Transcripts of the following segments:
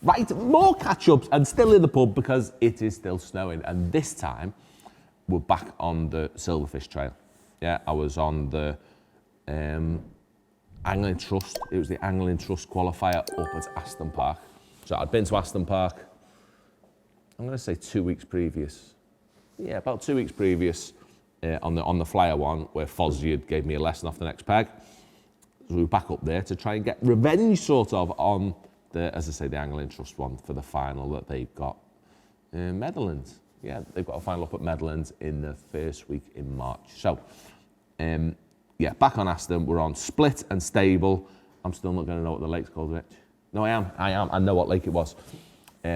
Right, more catch-ups and still in the pub because it is still snowing. And this time, we're back on the SilverFish trail. Yeah, I was on the Angling Trust. It was the Angling Trust qualifier up at Aston Park. So I'd been to Aston Park, I'm going to say 2 weeks previous. Yeah, about 2 weeks previous on the flyer one, where Fozzie had gave me a lesson off the next peg. So we were back up there to try and get revenge, sort of, on the, as I say, the Angling Trust one for the final that they've got in Meadowlands. Yeah, they've got a final up at Meadowlands in the first week in March. So, yeah, back on Aston, we're on Split and Stable. I'm still not going to know what the lake's called, Rich. No, I am. I know what lake it was.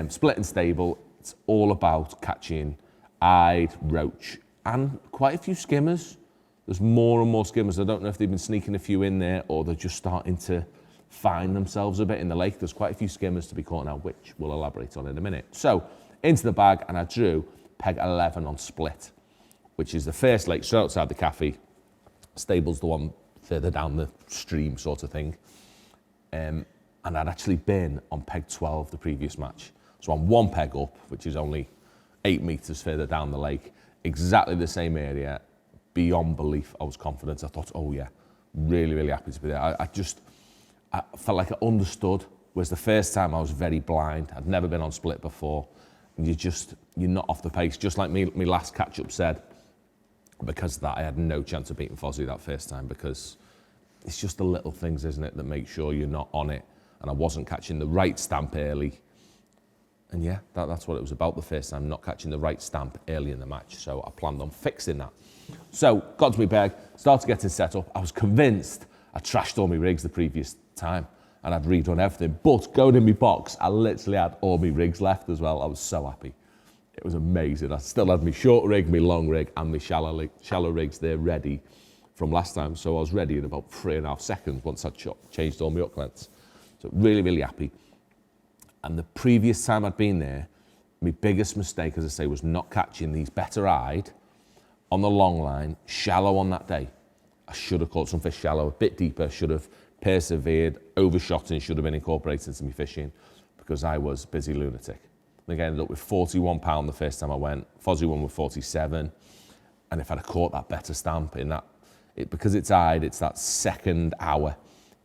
Split and Stable, it's all about catching eyed, roach, and quite a few skimmers. There's more and more skimmers. I don't know if they've been sneaking a few in there or they're just starting to find themselves a bit in the lake. There's quite a few skimmers to be caught now, which we'll elaborate on in a minute. So, into the bag, and I drew peg 11 on Split, which is the first lake straight outside the cafe. Stable's the one further down the stream, sort of thing. And I'd actually been on peg 12 the previous match. So I'm one peg up, which is only 8 meters further down the lake, exactly the same area. Beyond belief, I was confident. I thought, oh yeah, really, really happy to be there. I felt like I understood. Whereas the first time I was very blind. I'd never been on Split before. And you're not off the pace. Just like me last catch-up said, because of that, I had no chance of beating Fozzie that first time, because it's just the little things, isn't it, that make sure you're not on it. And I wasn't catching the right stamp early. And yeah, that's what it was about the first time, not catching the right stamp early in the match. So I planned on fixing that. So got to my bag, started getting set up. I was convinced I trashed all my rigs the previous time and I'd redone everything. But going in my box, I literally had all my rigs left as well. I was so happy. It was amazing. I still had my short rig, my long rig, and my shallow rigs there ready from last time. So I was ready in about 3.5 seconds once I'd changed all my hook lengths. So really, really happy. And the previous time I'd been there, my biggest mistake, as I say, was not catching these better eyed on the long line, shallow on that day. I should have caught some fish shallow, a bit deeper, should have persevered, overshot and should have been incorporated into my fishing because I was busy lunatic. I think I ended up with 41 pound the first time I went. Fozzie won with 47. And if I'd have caught that better stamp in that, because it's eyed, it's that second hour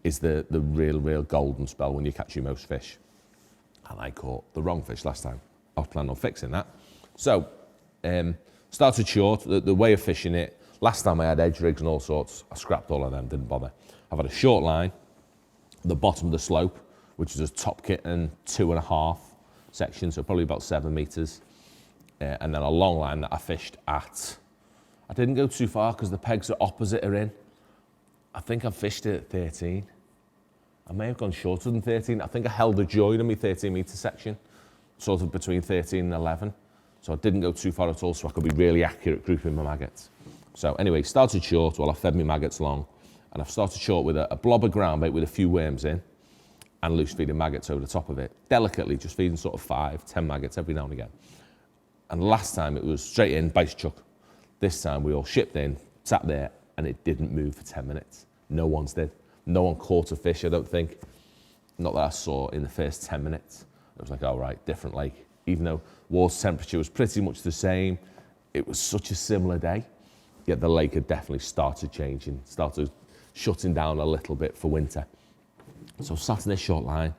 is the real golden spell when you catch your most fish. And I caught the wrong fish last time. I was planning on fixing that. So, started short, the way of fishing it. Last time I had edge rigs and all sorts. I scrapped all of them, didn't bother. I've had a short line, the bottom of the slope, which is a top kit and 2.5 section, so probably about 7 meters. And then a long line that I fished at, I didn't go too far because the pegs are opposite are in. I think I fished it at 13. I may have gone shorter than 13. I think I held a join in my 13 meter section, sort of between 13 and 11. So I didn't go too far at all, so I could be really accurate grouping my maggots. So anyway, started short while I fed my maggots long. And I've started short with a blob of ground bait with a few worms in and loose feeding maggots over the top of it. Delicately, just feeding sort of 5, 10 maggots every now and again. And last time it was straight in, bite chuck. This time we all shipped in, sat there, and it didn't move for 10 minutes. No one's did. No one caught a fish, I don't think. Not that I saw in the first 10 minutes. It was like, all right, different lake. Even though water temperature was pretty much the same, it was such a similar day. Yet the lake had definitely started changing, started shutting down a little bit for winter. So I sat in this short line,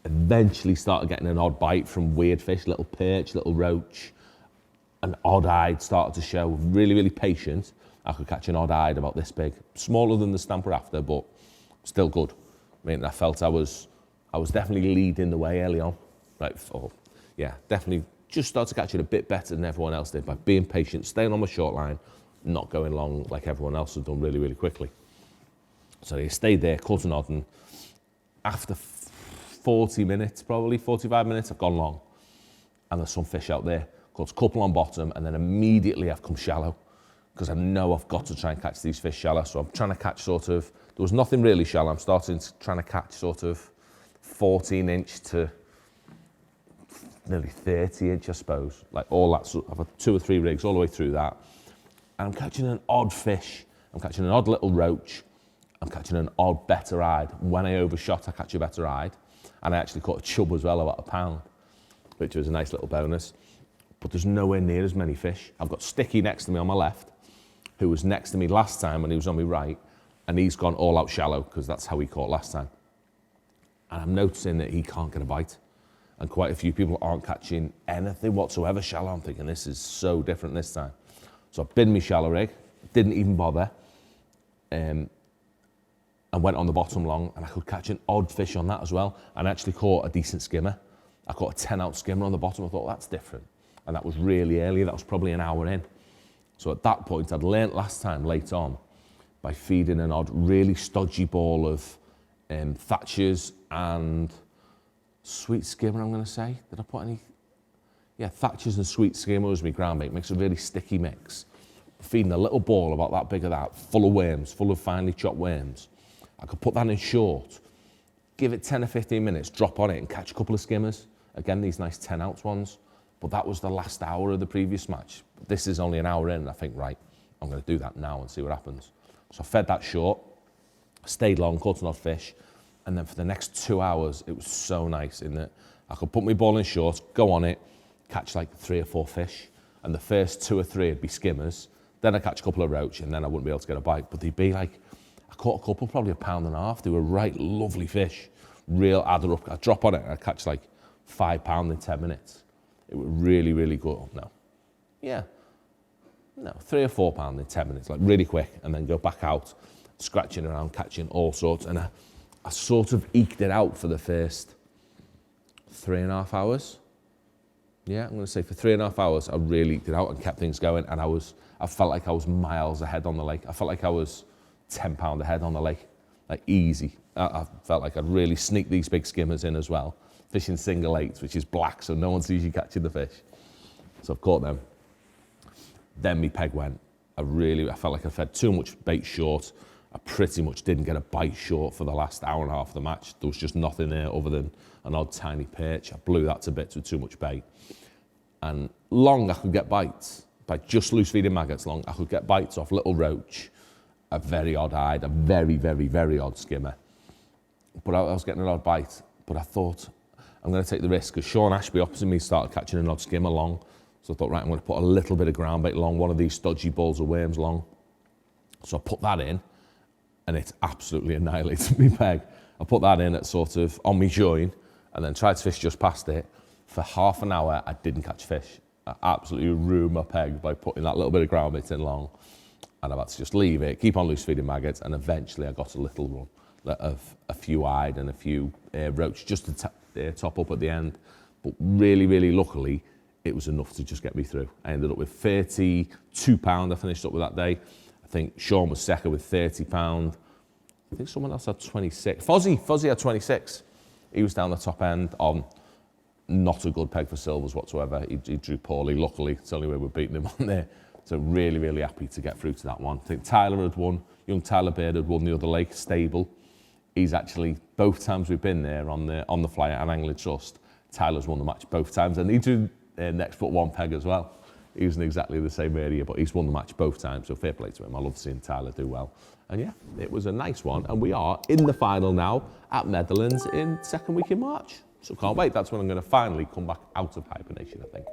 eventually started getting an odd bite from weird fish, little perch, little roach. An odd-eyed started to show, really, really patient. I could catch an odd-eyed about this big. Smaller than the stamper after, but still good. I mean, I felt I was definitely leading the way early on. Right, yeah, definitely just started catching a bit better than everyone else did by being patient, staying on my short line, not going long like everyone else had done really, really quickly. So I stayed there, caught an odd, and after 40 minutes, probably 45 minutes, I've gone long. And there's some fish out there. Caught a couple on bottom, and then immediately I've come shallow because I know I've got to try and catch these fish shallow. So I'm trying to catch sort of, there was nothing really shallow. I'm trying to catch sort of 14 inch to nearly 30 inch, I suppose. Like all that, I've had 2 or 3 rigs all the way through that. And I'm catching an odd fish. I'm catching an odd little roach. I'm catching an odd better eyed. When I overshot, I catch a better eyed. And I actually caught a chub as well, about £1, which was a nice little bonus. But there's nowhere near as many fish. I've got Sticky next to me on my left, who was next to me last time when he was on my right, and he's gone all out shallow because that's how he caught last time. And I'm noticing that he can't get a bite. And quite a few people aren't catching anything whatsoever shallow. I'm thinking this is so different this time. So I binned my shallow rig, didn't even bother, and went on the bottom long, and I could catch an odd fish on that as well, and actually caught a decent skimmer. I caught a 10-ounce skimmer on the bottom. I thought, that's different. And that was really early. That was probably an hour in. So at that point, I'd learnt last time, late on, by feeding an odd, really stodgy ball of Thatchers and sweet skimmer, I'm going to say. Did I put any? Yeah, Thatchers and sweet skimmer was my ground bait. Makes a really sticky mix. Feeding a little ball about that big of that, full of worms, full of finely chopped worms. I could put that in short, give it 10 or 15 minutes, drop on it and catch a couple of skimmers. Again, these nice 10-ounce ones. But that was the last hour of the previous match. This is only an hour in, and I think, right, I'm going to do that now and see what happens. So I fed that short, stayed long, caught an odd fish, and then for the next 2 hours, it was so nice in that I could put my ball in short, go on it, catch like 3 or 4 fish, and the first 2 or 3 would be skimmers. Then I'd catch a couple of roach, and then I wouldn't be able to get a bite. But they'd be like, I caught a couple, probably £1.50. They were right lovely fish, real adder up. I'd drop on it, and I'd catch like £5 in 10 minutes. It was really, really good. No, 3 or £4 in 10 minutes, like really quick, and then go back out, scratching around, catching all sorts. And I sort of eked it out for the first 3.5 hours. Yeah, I'm going to say for 3.5 hours, I really eked it out and kept things going. And I felt like I was miles ahead on the lake. I felt like I was £10 ahead on the lake, like easy. I felt like I'd really sneak these big skimmers in as well. Fishing single eights, which is black, so no one sees you catching the fish. So I've caught them. Then my peg went. I felt like I fed too much bait short. I pretty much didn't get a bite short for the last hour and a half of the match. There was just nothing there other than an odd tiny perch. I blew that to bits with too much bait. And long, I could get bites. By just loose feeding maggots long, I could get bites off little roach, a very odd eyed, a very, very, very odd skimmer. But I was getting an odd bite. But I thought, I'm going to take the risk, because Sean Ashby opposite me started catching an odd skimmer long. So I thought, right, I'm going to put a little bit of ground bait long, one of these stodgy balls of worms long. So I put that in, and it absolutely annihilated me peg. I put that in at sort of on me join, and then tried to fish just past it. For half an hour, I didn't catch fish. I absolutely ruined my peg by putting that little bit of ground bait in long. And I've had to just leave it, keep on loose feeding maggots, and eventually I got a little run of a few eyed and a few roach just to top up at the end. But really, really luckily, it was enough to just get me through. I ended up with £32 I finished up with that day. I think Sean was second with £30. I think someone else had 26. Fozzie had 26. He was down the top end on not a good peg for silvers whatsoever. He drew poorly. Luckily, it's the only way we're beating him on there. So really, really happy to get through to that one. I think Tyler had won. Young Tyler Baird had won the other lake, Stable. He's actually, both times we've been there on the flyer and Angling Trust, Tyler's won the match both times. And he drew next foot one peg as well. He was in exactly the same area, but he's won the match both times, so fair play to him. I love seeing Tyler do well. And yeah, it was a nice one. And we are in the final now at Netherlands in second week in March. So can't wait. That's when I'm going to finally come back out of hibernation, I think.